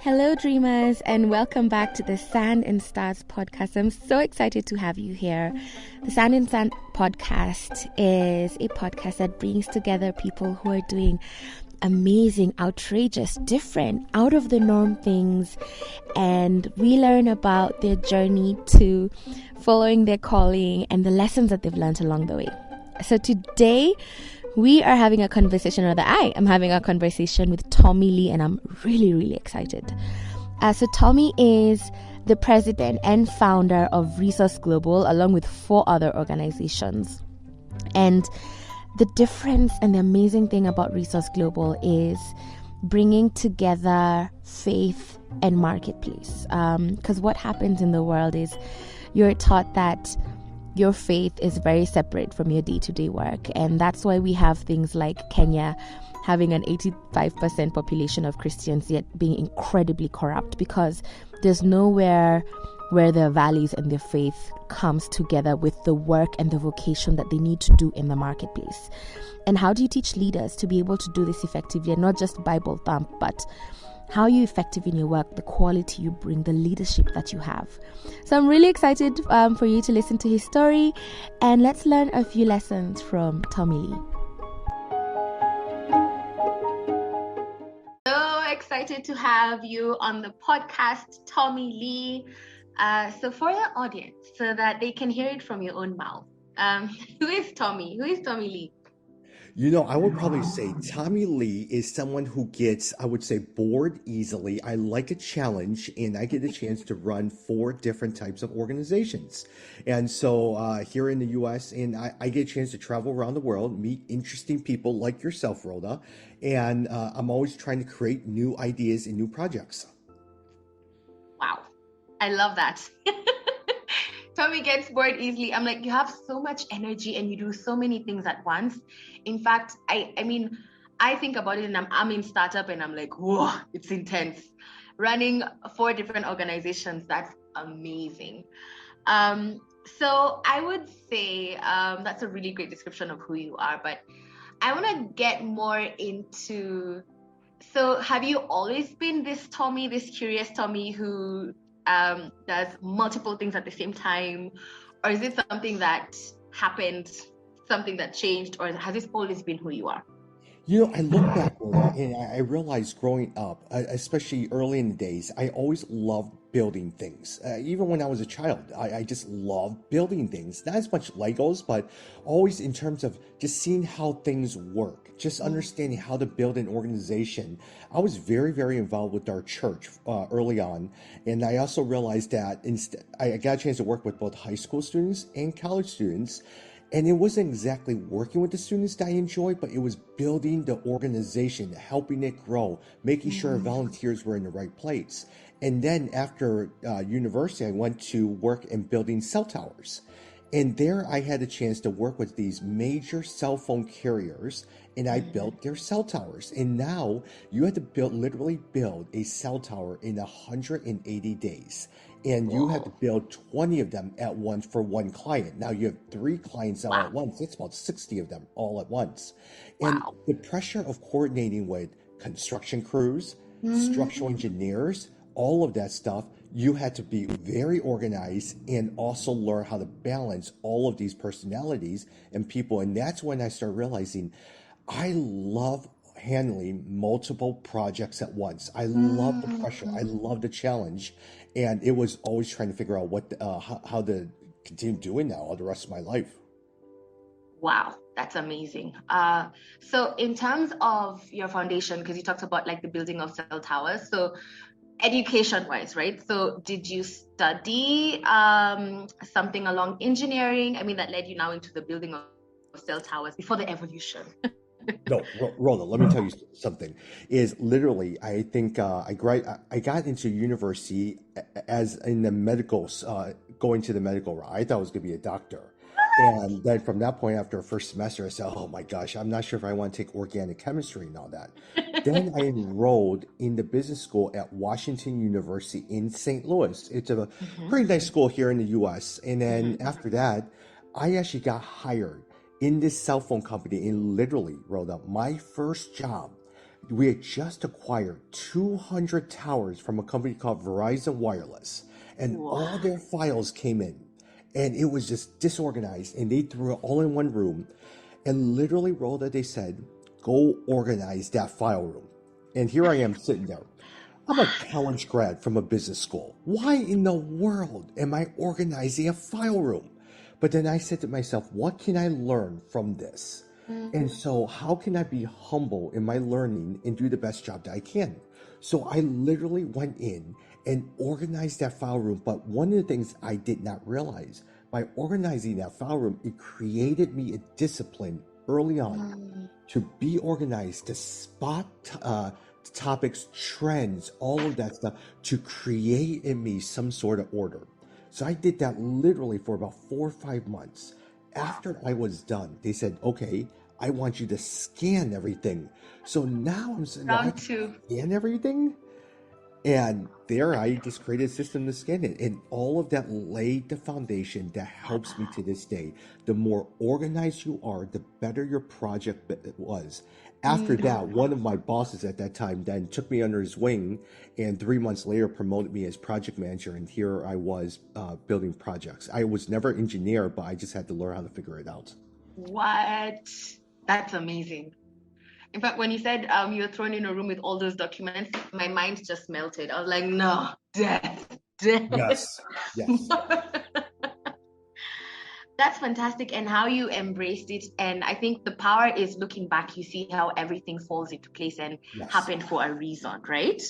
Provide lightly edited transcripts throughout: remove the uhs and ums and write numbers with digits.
Hello, dreamers, and welcome back to the Sand and Stars podcast. I'm so excited to have you here. The Sand and Sand podcast is a podcast that brings together people who are doing amazing, outrageous, different, out of the norm things, and we learn about their journey to following their calling and the lessons that they've learned along the way. So today, we are having a conversation, or I am having a conversation with Tommy Lee, and I'm really, really excited. So Tommy is the president and founder of Resource Global, along with 4 other organizations. And the difference and the amazing thing about Resource Global is bringing together faith and marketplace. Because what happens in the world is you're taught that your faith is very separate from your day-to-day work. And that's why we have things like Kenya having an 85% population of Christians, yet being incredibly corrupt, because there's nowhere where their values and their faith comes together with the work and the vocation that they need to do in the marketplace. And how do you teach leaders to be able to do this effectively, and not just Bible thump, but how are you effective in your work, the quality you bring, the leadership that you have? So I'm really excited for you to listen to his story, and let's learn a few lessons from Tommy Lee. So excited to have you on the podcast, Tommy Lee. So for your audience, so that they can hear it from your own mouth, who is Tommy? Who is Tommy Lee? You know, I would probably say Tommy Lee is someone who gets, I would say, bored easily. I like a challenge, and I get a chance to run 4 different types of organizations. And so here in the U.S., and I get a chance to travel around the world, meet interesting people like yourself, Rhoda, and I'm always trying to create new ideas and new projects. Wow. I love that. Tommy gets bored easily. I'm like, you have so much energy and you do so many things at once. In fact, I mean, I think about it, and I'm in startup, and I'm like, whoa, it's intense. Running 4 different organizations, that's amazing. So I would say that's a really great description of who you are, but I want to get more into, so have you always been this Tommy, this curious Tommy who does multiple things at the same time, or is it something that happened, something that changed, or has this always been who you are? You know, I look back and I realized growing up, especially early in the days, I always loved building things. Even when I was a child, I just loved building things. Not as much Legos, but always in terms of just seeing how things work, just understanding how to build an organization. I was very, very involved with our church early on. And I also realized that I got a chance to work with both high school students and college students. And it wasn't exactly working with the students that I enjoyed, but it was building the organization, helping it grow, making sure volunteers were in the right place. And then after university, I went to work in building cell towers. And there I had a chance to work with these major cell phone carriers, and I built their cell towers. And now you have to literally build a cell tower in 180 days. And you have to build 20 of them at once for one client. Now you have 3 clients all at once. That's about 60 of them all at once. And the pressure of coordinating with construction crews, structural engineers, all of that stuff, you had to be very organized and also learn how to balance all of these personalities and people. And that's when I started realizing I love handling multiple projects at once. I love the pressure. I love the challenge. And it was always trying to figure out how to continue doing that all the rest of my life. Wow, that's amazing. So in terms of your foundation, because you talked about like the building of cell towers, so education-wise, right? So did you study something along engineering? I mean, that led you now into the building of cell towers before the evolution. No, Rhoda, let me tell you something. Is literally, I think I got into university as in the going to the medical route. I thought I was going to be a doctor. And then from that point, after a first semester, I said, oh my gosh, I'm not sure if I want to take organic chemistry and all that. Then I enrolled in the business school at Washington University in St. Louis. It's a pretty nice school here in the US. And then after that, I actually got hired in this cell phone company, and literally wrote up my first job. We had just acquired 200 towers from a company called Verizon Wireless, and all Wow. their files came in, and it was just disorganized, and they threw it all in one room, and literally, Rhoda, they said, go organize that file room. And here I am sitting there. I'm a college grad from a business school. Why in the world am I organizing a file room? But then I said to myself, what can I learn from this? And so, how can I be humble in my learning and do the best job that I can? So, I literally went in and organized that file room. But one of the things I did not realize by organizing that file room, it created me a discipline early on to be organized, to spot topics, trends, all of that stuff, to create in me some sort of order. So I did that literally for about 4 or 5 months. After I was done, they said, okay, I want you to scan everything. So now I'm sitting there, I Round can two. scan everything. And there I just created a system to scan it. And all of that laid the foundation that helps me to this day. The more organized you are, the better your project was. After that, one of my bosses at that time then took me under his wing and 3 months later promoted me as project manager. And here I was building projects. I was never an engineer, but I just had to learn how to figure it out. What? That's amazing. In fact, when you said you were thrown in a room with all those documents, my mind just melted. I was like, no, death, death. Yes, yes. That's fantastic, and how you embraced it. And I think the power is looking back, you see how everything falls into place and Yes. happened for a reason, right?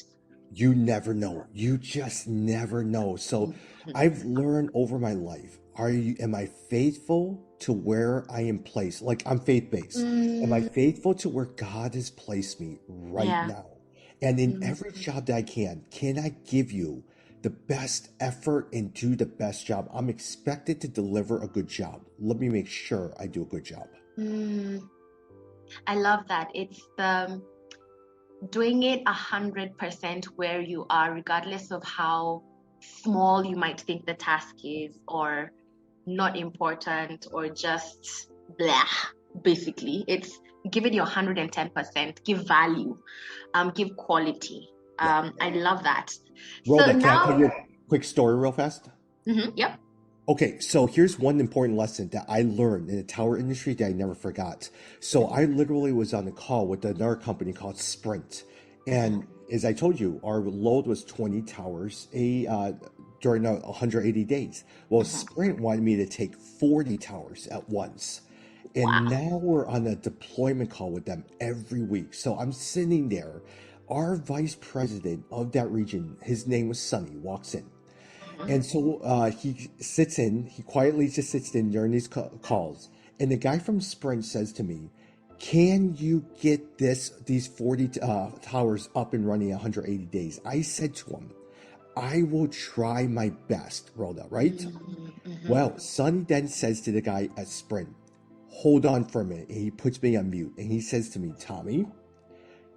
You never know. You just never know. So I've learned over my life, am I faithful to where I am placed? Like I'm faith-based. Am I faithful to where God has placed me right Yeah. now? And in every job that I can I give you the best effort and do the best job? I'm expected to deliver a good job. Let me make sure I do a good job. I love that. It's the doing it 100% where you are, regardless of how small you might think the task is, or not important, or just blah. Basically, it's give it your 110%, give value, give quality. Yeah. I love that. So Rhoda, can I tell now, you a quick story real fast? yep. Okay, so here's one important lesson that I learned in the tower industry that I never forgot. So I literally was on a call with another company called Sprint. And as I told you, our load was 20 towers during 180 days. Well, Sprint wanted me to take 40 towers at once. And Wow. now we're on a deployment call with them every week. So I'm sitting there. Our vice president of that region, his name was Sonny, walks in. And so he quietly just sits in during these calls. And the guy from Sprint says to me, can you get these 40 towers up and running in 180 days? I said to him, I will try my best, Rhoda, right? Well, Sonny then says to the guy at Sprint, hold on for a minute. And he puts me on mute. And he says to me, Tommy,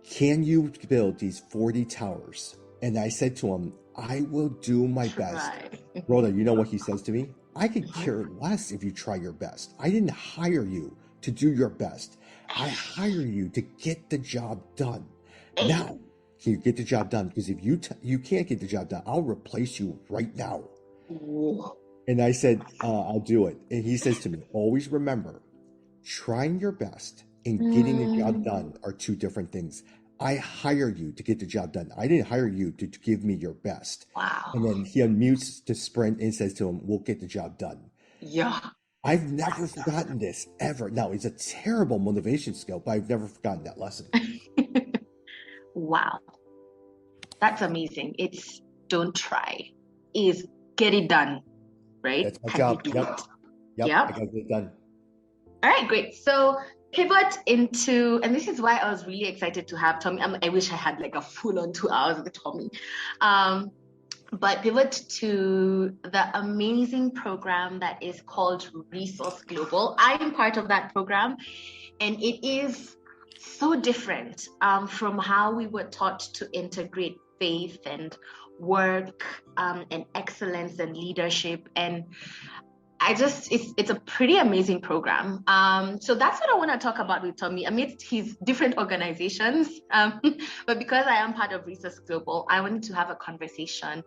can you build these 40 towers? And I said to him, I will do my best. Right. Rhoda, you know what he says to me? I could care less if you try your best. I didn't hire you to do your best. I hire you to get the job done. Now, can you get the job done? Because if you can't get the job done, I'll replace you right now. And I said, I'll do it. And he says to me, always remember, trying your best and getting the job done are two different things. I hire you to get the job done. I didn't hire you to give me your best. Wow. And then he unmutes to Sprint and says to him, we'll get the job done. Yeah. I've never forgotten this ever. Now, it's a terrible motivation skill, but I've never forgotten that lesson. Wow. That's amazing. It's don't try. Is get it done. Right? That's my Can job. you do Yep. it? Yep. Yep. I got to get it done. All right, great. So pivot into, and this is why I was really excited to have Tommy. I wish I had like a full on 2 hours with Tommy. But pivot to the amazing program that is called Resource Global. I am part of that program, and it is so different from how we were taught to integrate faith and work and excellence and leadership. And it's a pretty amazing program. So that's what I want to talk about with Tommy amidst his different organizations. But because I am part of Resource Global, I wanted to have a conversation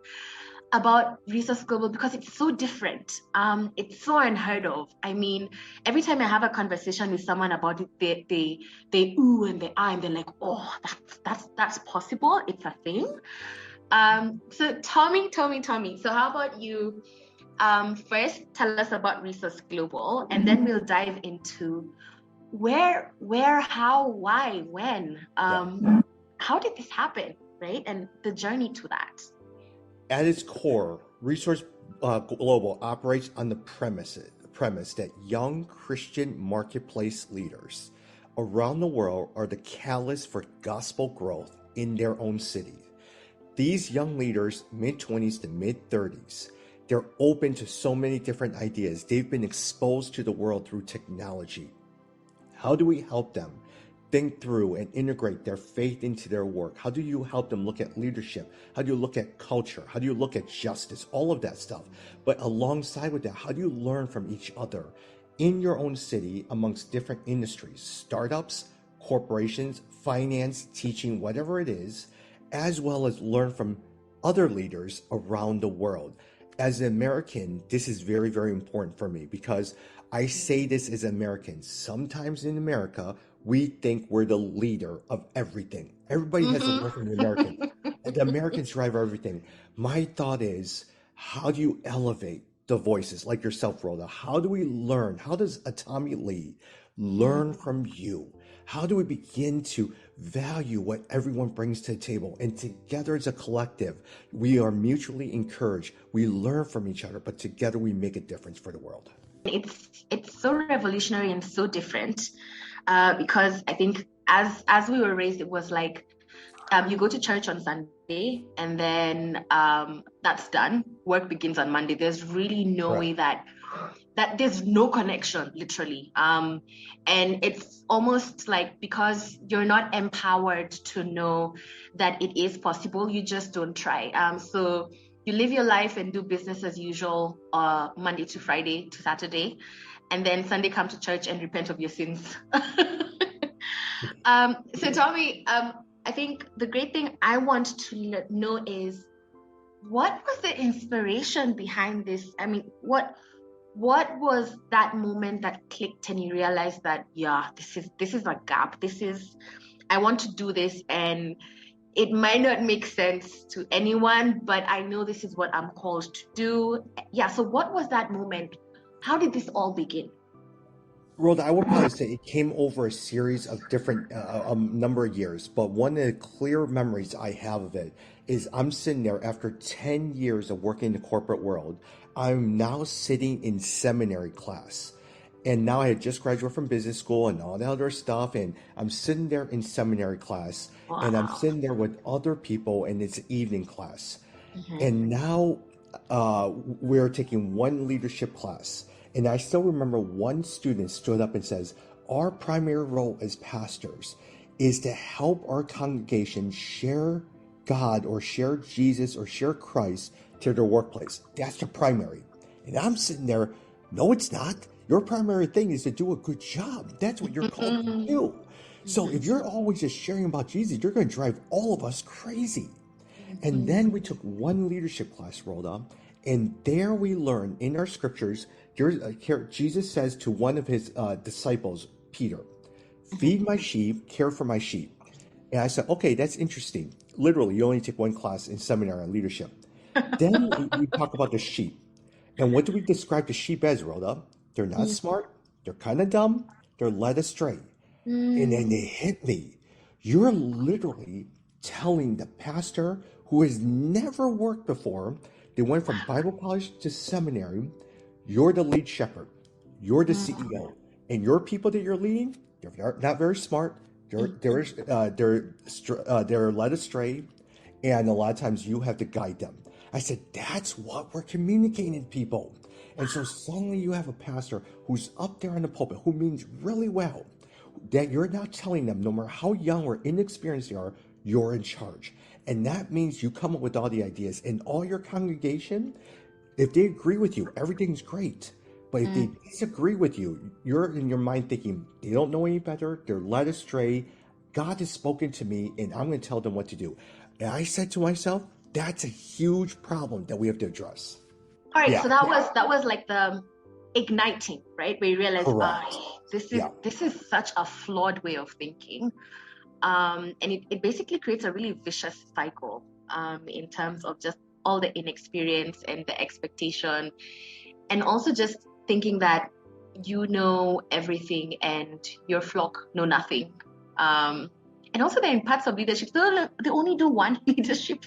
about Resource Global because it's so different. It's so unheard of. I mean, every time I have a conversation with someone about it, they ooh and they ah and they're like, oh, that's possible. It's a thing. So Tommy. So how about you? First, tell us about Resource Global, and then we'll dive into where, how, why, when. How did this happen, right? And the journey to that. At its core, Resource Global operates on the premise that young Christian marketplace leaders around the world are the catalyst for gospel growth in their own city. These young leaders, mid-20s to mid-30s, they're open to so many different ideas. They've been exposed to the world through technology. How do we help them think through and integrate their faith into their work? How do you help them look at leadership? How do you look at culture? How do you look at justice? All of that stuff. But alongside with that, how do you learn from each other in your own city amongst different industries, startups, corporations, finance, teaching, whatever it is, as well as learn from other leaders around the world? As an American, this is very, very important for me because I say this as Americans. Sometimes in America, we think we're the leader of everything. Everybody has to learn from the Americans. The Americans drive everything. My thought is, how do you elevate the voices like yourself, Rhoda? How do we learn? How does a Tommy Lee learn from you? How do we begin to value what everyone brings to the table? And together as a collective, we are mutually encouraged. We learn from each other, but together we make a difference for the world. It's so revolutionary and so different because I think as we were raised, it was like you go to church on Sunday and then that's done. Work begins on Monday. There's really no way that there's no connection, literally. And it's almost like because you're not empowered to know that it is possible, you just don't try. So you live your life and do business as usual, Monday to Friday to Saturday, and then Sunday come to church and repent of your sins. So Tommy, I think the great thing I want to know is what was the inspiration behind this? I mean, what was that moment that clicked and you realized that, yeah, this is a gap. I want to do this, and it might not make sense to anyone, but I know this is what I'm called to do. Yeah. So what was that moment? How did this all begin? Rhoda, I would probably say it came over a series of different number of years, but one of the clear memories I have of it is I'm sitting there after 10 years of working in the corporate world. I'm now sitting in seminary class. And now I had just graduated from business school and all that other stuff. And I'm sitting there in seminary class. Wow. And I'm sitting there with other people and it's evening class. Mm-hmm. And now we're taking one leadership class. And I still remember one student stood up and says, our primary role as pastors is to help our congregation share God or share Jesus or share Christ to their workplace. That's the primary. And I'm sitting there, no, it's not. Your primary thing is to do a good job. That's what you're called to do. So if you're always just sharing about Jesus, you're going to drive all of us crazy. And then we took one leadership class, Rhoda, and there we learned in our scriptures, Jesus says to one of his disciples, Peter, feed my sheep, care for my sheep. And I said, okay, that's interesting. Literally, you only take one class in seminary on leadership. Then we talk about the sheep. And what do we describe the sheep as, Rhoda? They're not smart. They're kind of dumb. They're led astray. And then they hit me. You're literally telling the pastor who has never worked before, they went from Bible college to seminary, you're the lead shepherd. You're the CEO. And your people that you're leading, they're not very smart. They're led astray. And a lot of times you have to guide them. I said, that's what we're communicating to people. And so suddenly you have a pastor who's up there in the pulpit who means really well, that you're now telling them no matter how young or inexperienced they are, you're in charge. And that means you come up with all the ideas and all your congregation, if they agree with you, everything's great. But if they Mm. disagree with you, you're in your mind thinking, they don't know any better, they're led astray. God has spoken to me, and I'm going to tell them what to do. And I said to myself, that's a huge problem that we have to address. All right, Yeah, so that was like the igniting, right? Where you realize, correct. Yeah. this is such a flawed way of thinking. And it basically creates a really vicious cycle in terms of just all the inexperience and the expectation, and also just thinking that you know everything and your flock know nothing. And also, they're in parts of leadership. So they only do one leadership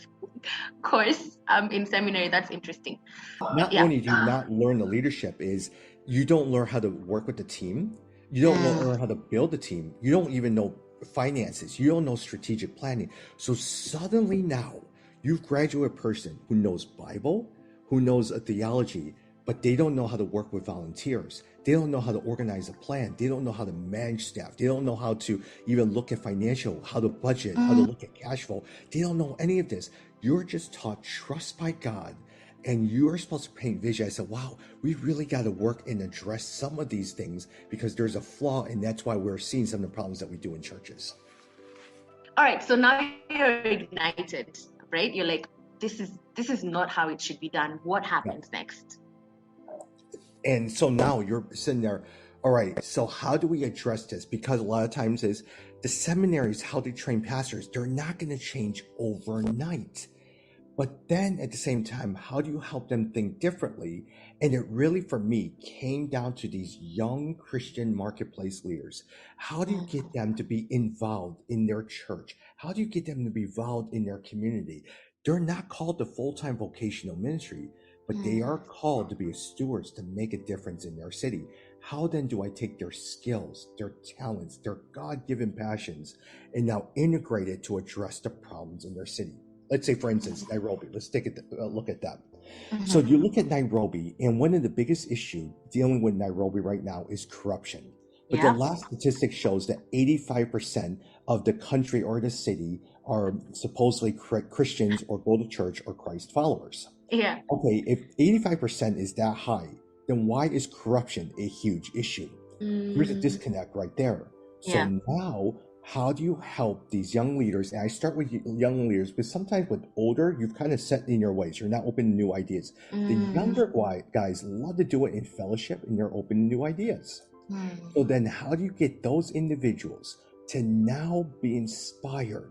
course in seminary. That's interesting. Not Yeah. only do you not learn the leadership, is you don't learn how to work with the team. You don't Mm. learn how to build a team. You don't even know finances. You don't know strategic planning. So suddenly now you've graduated a person who knows Bible, who knows a theology, but they don't know how to work with volunteers. They don't know how to organize a plan. They don't know how to manage staff. They don't know how to even look at financial, how to budget, how to Mm. look at cash flow. They don't know any of this. You're just taught trust by God, and you're supposed to paint vision. I said, wow, we really got to work and address some of these things because there's a flaw, and that's why we're seeing some of the problems that we do in churches. All right, so now you're ignited, right? You're like, this is not how it should be done. What happens next? And so now you're sitting there, all right, so how do we address this? Because a lot of times is the seminaries, how they train pastors, they're not going to change overnight. But then at the same time, how do you help them think differently? And it really, for me, came down to these young Christian marketplace leaders. How do you get them to be involved in their church? How do you get them to be involved in their community? They're not called to full-time vocational ministry, but they are called to be stewards to make a difference in their city. How then do I take their skills, their talents, their God-given passions, and now integrate it to address the problems in their city? Let's say, for instance, Nairobi. Let's take a look at that. So you look at Nairobi, and one of the biggest issues dealing with Nairobi right now is corruption. But the last statistic shows that 85% of the country or the city are supposedly Christians or go to church or Christ followers. Yeah. Okay, if 85% is that high, then why is corruption a huge issue? There's a disconnect right there. So now, how do you help these young leaders? And I start with young leaders, but sometimes with older, you've kind of set in your ways. You're not open to new ideas. The younger guys love to do it in fellowship, and they're open to new ideas. So then how do you get those individuals to now be inspired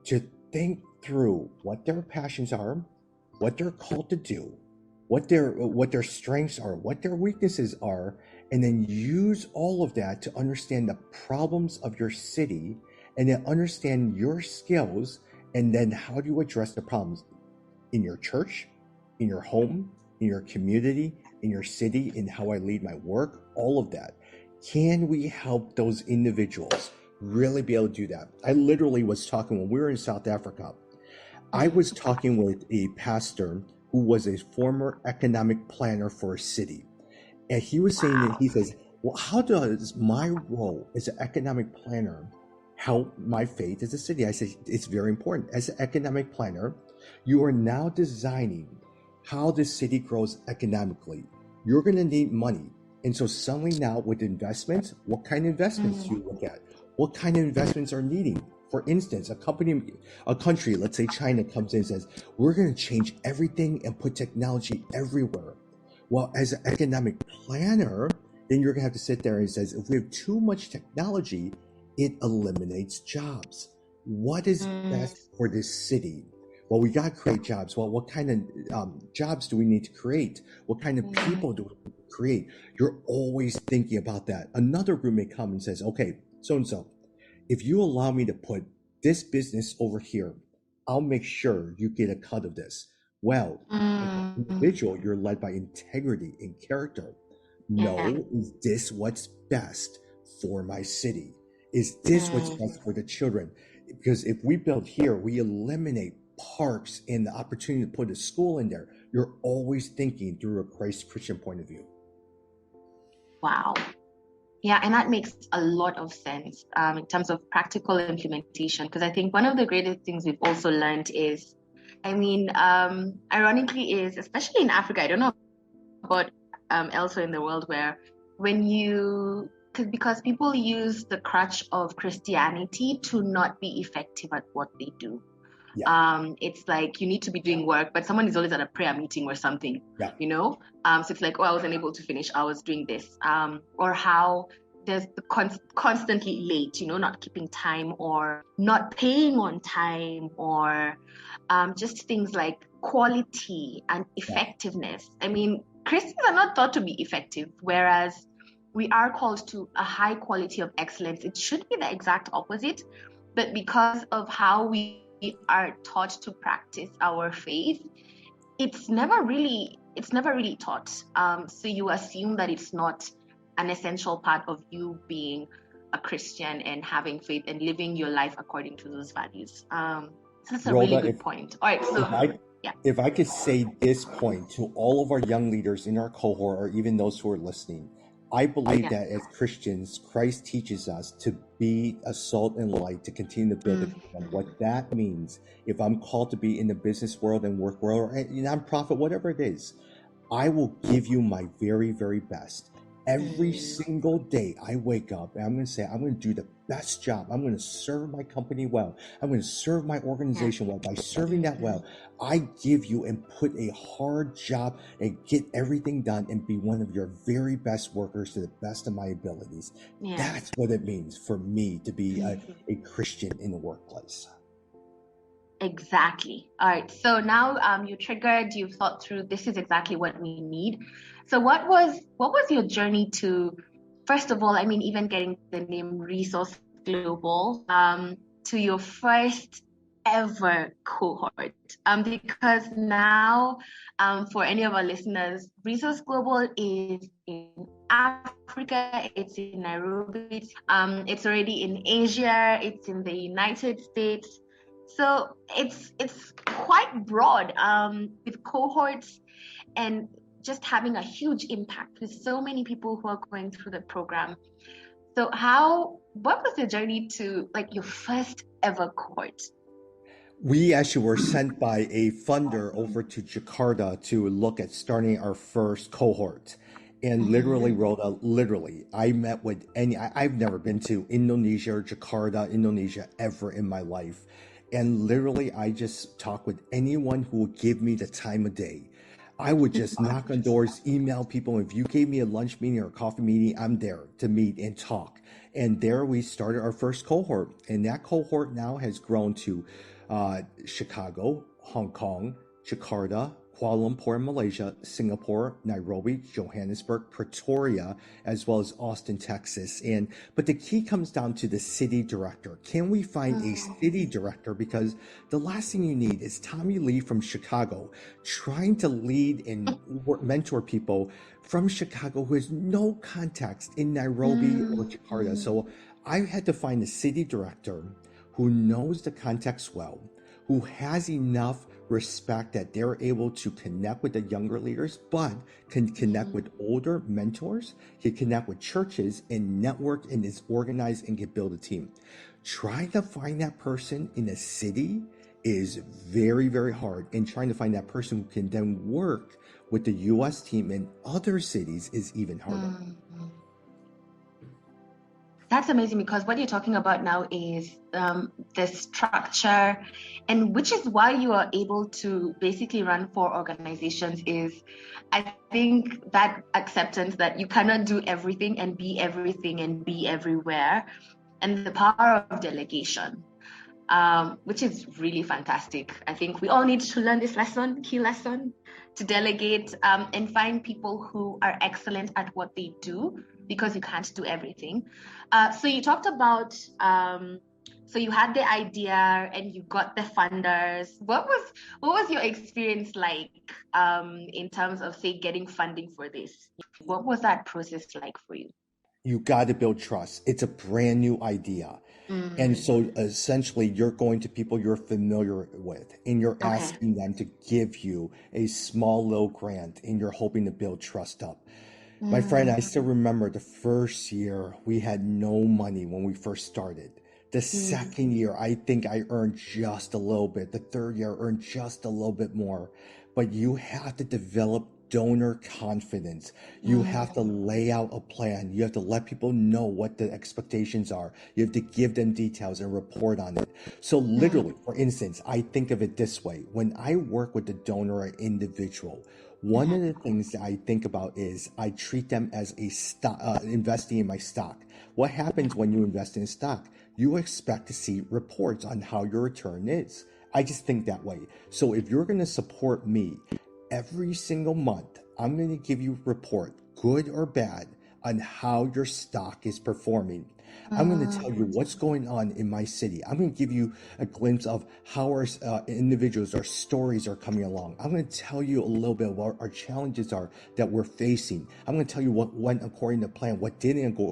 to think through what their passions are, what they're called to do, what their strengths are, what their weaknesses are, and then use all of that to understand the problems of your city, and then understand your skills, and then how do you address the problems in your church, in your home, in your community, in your city, in how I lead my work, all of that. Can we help those individuals really be able to do that? I literally was talking when we were in South Africa. I was talking with a pastor who was a former economic planner for a city. And he was saying that he says, well, how does my role as an economic planner help my faith as a city? I said, it's very important. As an economic planner, you are now designing how the city grows economically. You're going to need money. And so suddenly now with investments, what kind of investments do you look at? What kind of investments are needing? For instance, a country, let's say China, comes in and says, we're going to change everything and put technology everywhere. Well, as an economic planner, then you're going to have to sit there and says, if we have too much technology, it eliminates jobs. What is best for this city? Well, we got to create jobs. Well, what kind of jobs do we need to create? What kind of people do we need to create? You're always thinking about that. Another group may come and says, okay, so-and-so, if you allow me to put this business over here, I'll make sure you get a cut of this. Well, as an individual, you're led by integrity and character. No, is this what's best for my city? Is this what's best for the children? Because if we build here, we eliminate parks and the opportunity to put a school in there. You're always thinking through a Christian point of view. Wow. Yeah, and that makes a lot of sense in terms of practical implementation, because I think one of the greatest things we've also learned is, ironically is, especially in Africa, I don't know about elsewhere in the world where because people use the crutch of Christianity to not be effective at what they do. Yeah. It's like you need to be doing work, but someone is always at a prayer meeting or something, Yeah. So it's like, I was unable to finish, I was doing this, or how there's the constantly late, not keeping time or not paying on time, or just things like quality and effectiveness. I mean, Christians are not thought to be effective, whereas we are called to a high quality of excellence. It should be the exact opposite, but because of how we are taught to practice our faith, it's never really taught. So you assume that it's not an essential part of you being a Christian and having faith and living your life according to those values. So that's a Rhoda, really good point. All right, so if I could say this point to all of our young leaders in our cohort, or even those who are listening, I believe that as Christians, Christ teaches us to be a salt and light, to continue to build the kingdom. What that means, if I'm called to be in the business world and work world, or nonprofit, whatever it is, I will give you my very, very best. Every single day I wake up and I'm going to say, I'm going to do the best job. I'm going to serve my company well. I'm going to serve my organization well. By serving that well, I give you and put a hard job and get everything done and be one of your very best workers to the best of my abilities. That's what it means for me to be a Christian in the workplace. Exactly. All right. So now you triggered, you've thought through, this is exactly what we need. So what was your journey to, first of all, I mean, even getting the name Resource Global, to your first ever cohort? Because now, for any of our listeners, Resource Global is in Africa, it's in Nairobi, it's already in Asia, it's in the United States. So it's quite broad, with cohorts and just having a huge impact with so many people who are going through the program. So what was the journey to your first ever cohort? We actually were sent by a funder over to Jakarta to look at starting our first cohort. And literally, Rhoda, I met with I've never been to Indonesia or Jakarta, Indonesia ever in my life. And literally, I just talked with anyone who would give me the time of day. I would just knock on doors, email people. If you gave me a lunch meeting or a coffee meeting, I'm there to meet and talk. And there we started our first cohort. And that cohort now has grown to Chicago, Hong Kong, Jakarta, Kuala Lumpur, Malaysia, Singapore, Nairobi, Johannesburg, Pretoria, as well as Austin, Texas. But the key comes down to the city director. Can we find a city director? Because the last thing you need is Tommy Lee from Chicago trying to lead and mentor people from Chicago who has no context in Nairobi or Jakarta. So I had to find a city director who knows the context well, who has enough respect that they're able to connect with the younger leaders, but can connect with older mentors, can connect with churches and network and is organized and can build a team. Trying to find that person in a city is very, very hard. And trying to find that person who can then work with the US team in other cities is even harder. That's amazing, because what you're talking about now is the structure, and which is why you are able to basically run 4 organizations. Is, I think, that acceptance that you cannot do everything and be everywhere, and the power of delegation, which is really fantastic. I think we all need to learn this key lesson, to delegate and find people who are excellent at what they do, because you can't do everything. So you talked about, so you had the idea and you got the funders. What was your experience like in terms of, say, getting funding for this? What was that process like for you? You got to build trust. It's a brand new idea. And so essentially you're going to people you're familiar with and you're asking them to give you a small little grant and you're hoping to build trust up. My friend, I still remember the first year we had no money when we first started. The second year, I think I earned just a little bit. The third year, I earned just a little bit more. But you have to develop donor confidence. You have to lay out a plan. You have to let people know what the expectations are. You have to give them details and report on it. So literally, for instance, I think of it this way. When I work with the donor or individual, one of the things that I think about is I treat them as a stock, investing in my stock. What happens when you invest in stock? You expect to see reports on how your return is. I just think that way. So if you're going to support me every single month, I'm going to give you a report, good or bad, on how your stock is performing. I'm going to tell you what's going on in my city. I'm going to give you a glimpse of how our individuals, our stories are coming along. I'm going to tell you a little bit of what our challenges are that we're facing. I'm going to tell you what went according to plan, what didn't go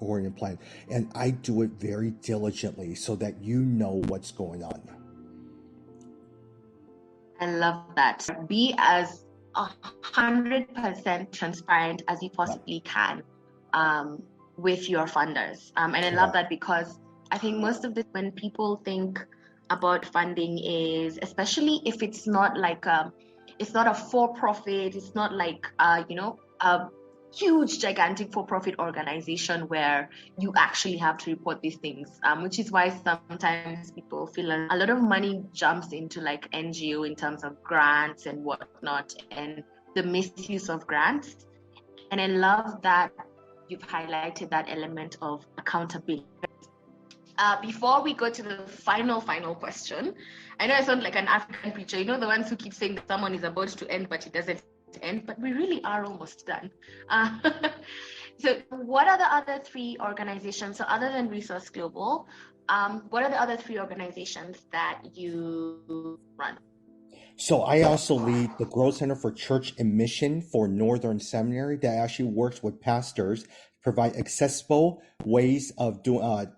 according to plan. And I do it very diligently so that you know what's going on. I love that. Be as 100% transparent as you possibly can with your funders. And I love that because I think most of the when people think about funding is, especially if it's not like it's not a for-profit, it's not like a huge gigantic for-profit organization where you actually have to report these things, which is why sometimes people feel a lot of money jumps into like NGO in terms of grants and whatnot and the misuse of grants. And I love that you've highlighted that element of accountability. Before we go to the final question, I know I sound like an African preacher, the ones who keep saying that someone is about to end but it doesn't end, but we really are almost done. So what are the other three organizations, so other than Resource Global, what are the other three organizations that you run? So I also lead the Growth Center for Church and Mission for Northern Seminary that actually works with pastors, provide accessible ways of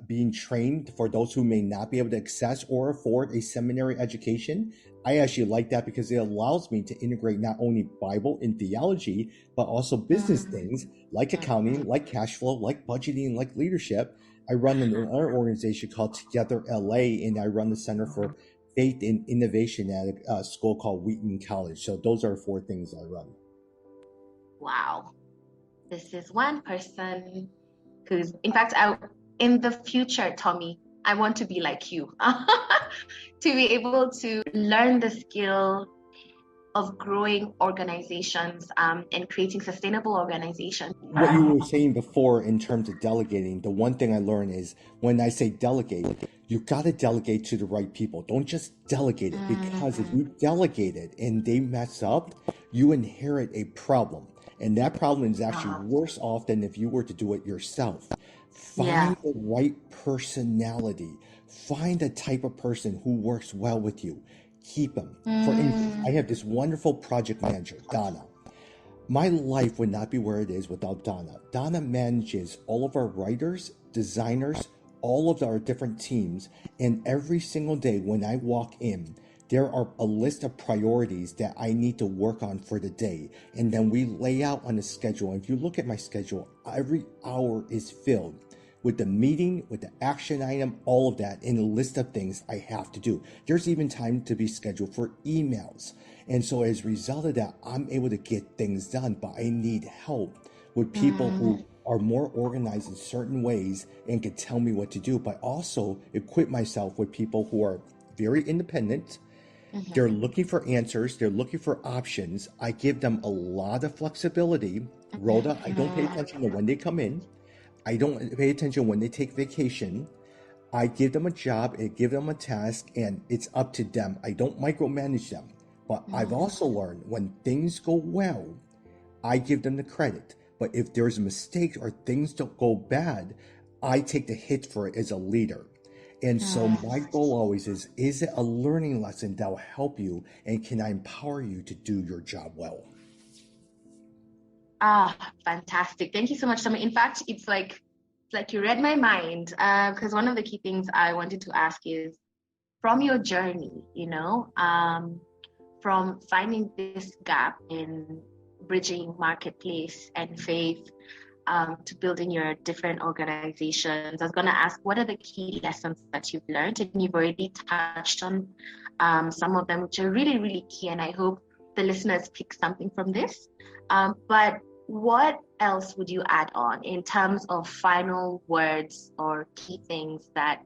being trained for those who may not be able to access or afford a seminary education. I actually like that because it allows me to integrate not only Bible and theology, but also business things like accounting, like cash flow, like budgeting, like leadership. I run another organization called Together LA, and I run the Center for Faith and Innovation at a school called Wheaton College. So those are 4 things I run. Wow. This is one person who's, in fact, in the future, Tommy, I want to be like you, to be able to learn the skill of growing organizations and creating sustainable organizations. What you were saying before in terms of delegating, the one thing I learned is when I say delegate, you got to delegate to the right people. Don't just delegate it, because if you delegate it and they mess up, you inherit a problem. And that problem is actually worse off than if you were to do it yourself. Find the right personality. Find the type of person who works well with you. Keep them. For instance, I have this wonderful project manager, Donna. My life would not be where it is without Donna. Donna manages all of our writers, designers, all of our different teams. And every single day when I walk in, there are a list of priorities that I need to work on for the day. And then we lay out on a schedule. And if you look at my schedule, every hour is filled with the meeting, with the action item, all of that, and a list of things I have to do. There's even time to be scheduled for emails. And so as a result of that, I'm able to get things done, but I need help with people who are more organized in certain ways and can tell me what to do, but also equip myself with people who are very independent. They're looking for answers. They're looking for options. I give them a lot of flexibility. Rhoda, I don't pay attention to when they come in. I don't pay attention when they take vacation. I give them a job, I give them a task, and it's up to them. I don't micromanage them. But I've also learned when things go well, I give them the credit. But if there's a mistake or things don't go bad, I take the hit for it as a leader. And so my goal always is it a learning lesson that will help you, and can I empower you to do your job well? Fantastic. Thank you so much, Tommy. In fact, it's like you read my mind, because one of the key things I wanted to ask is, from your journey, from finding this gap in bridging marketplace and faith to building your different organizations, I was going to ask, what are the key lessons that you've learned? And you've already touched on some of them, which are really, really key. And I hope the listeners pick something from this. But what else would you add on in terms of final words or key things that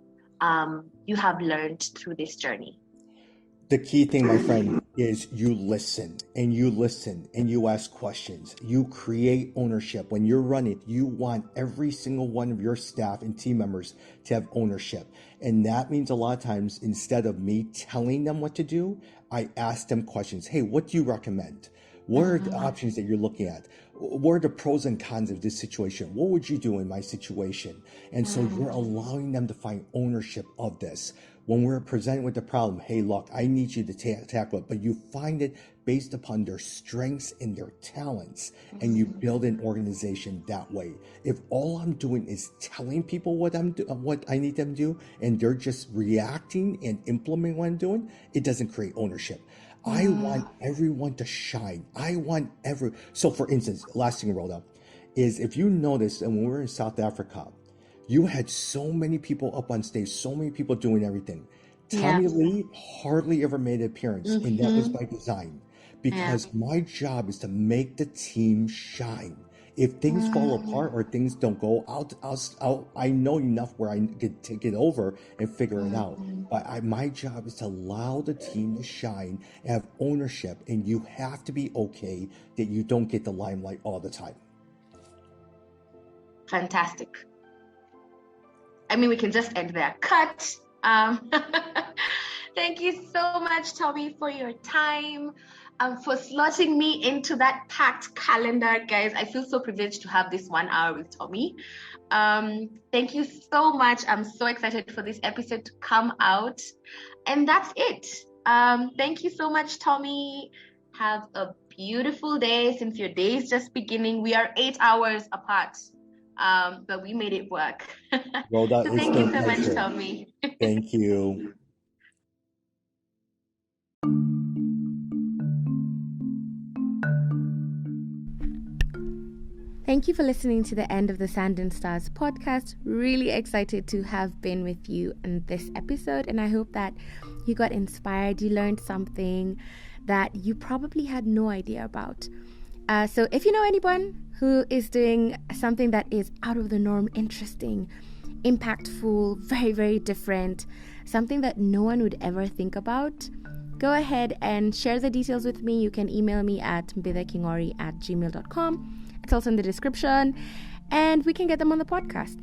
you have learned through this journey? The key thing, my friend, is you listen and you listen and you ask questions. You create ownership. When you're running, you want every single one of your staff and team members to have ownership. And that means a lot of times, instead of me telling them what to do, I ask them questions. Hey, what do you recommend? What are the options that you're looking at? What are the pros and cons of this situation? What would you do in my situation? And so you're allowing them to find ownership of this. When we're presented with the problem, hey, look, I need you to tackle it, but you find it based upon their strengths and their talents, and you build an organization that way. If all I'm doing is telling people what I need them to do, and they're just reacting and implementing what I'm doing, it doesn't create ownership. I want everyone to shine. So for instance, last thing, Rhoda, is if you notice, and when we were in South Africa, you had so many people up on stage, so many people doing everything. Tommy Lee hardly ever made an appearance, and that was by design, because my job is to make the team shine. If things fall apart or things don't go out, I know enough where I could take it over and figure it out. But my job is to allow the team to shine, have ownership, and you have to be okay that you don't get the limelight all the time. Fantastic. I mean, we can just end there. Cut. Thank you so much, Tommy, for your time, for slotting me into that packed calendar, guys. I feel so privileged to have this 1 hour with Tommy. Thank you so much. I'm so excited for this episode to come out. And that's it. Thank you so much, Tommy. Have a beautiful day. Since your day is just beginning, we are 8 hours apart. But we made it work. Well, so thank you so much, Tommy. Thank you. Thank you for listening to the end of the Sand and Stars podcast. Really excited to have been with you in this episode, and I hope that you got inspired, you learned something that you probably had no idea about. So if you know anyone who is doing something that is out of the norm, interesting, impactful, very, very different, something that no one would ever think about, go ahead and share the details with me. You can email me at mbithakingori@gmail.com. It's also in the description, and we can get them on the podcast.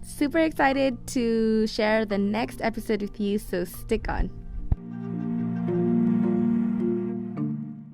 Super excited to share the next episode with you, so stick on.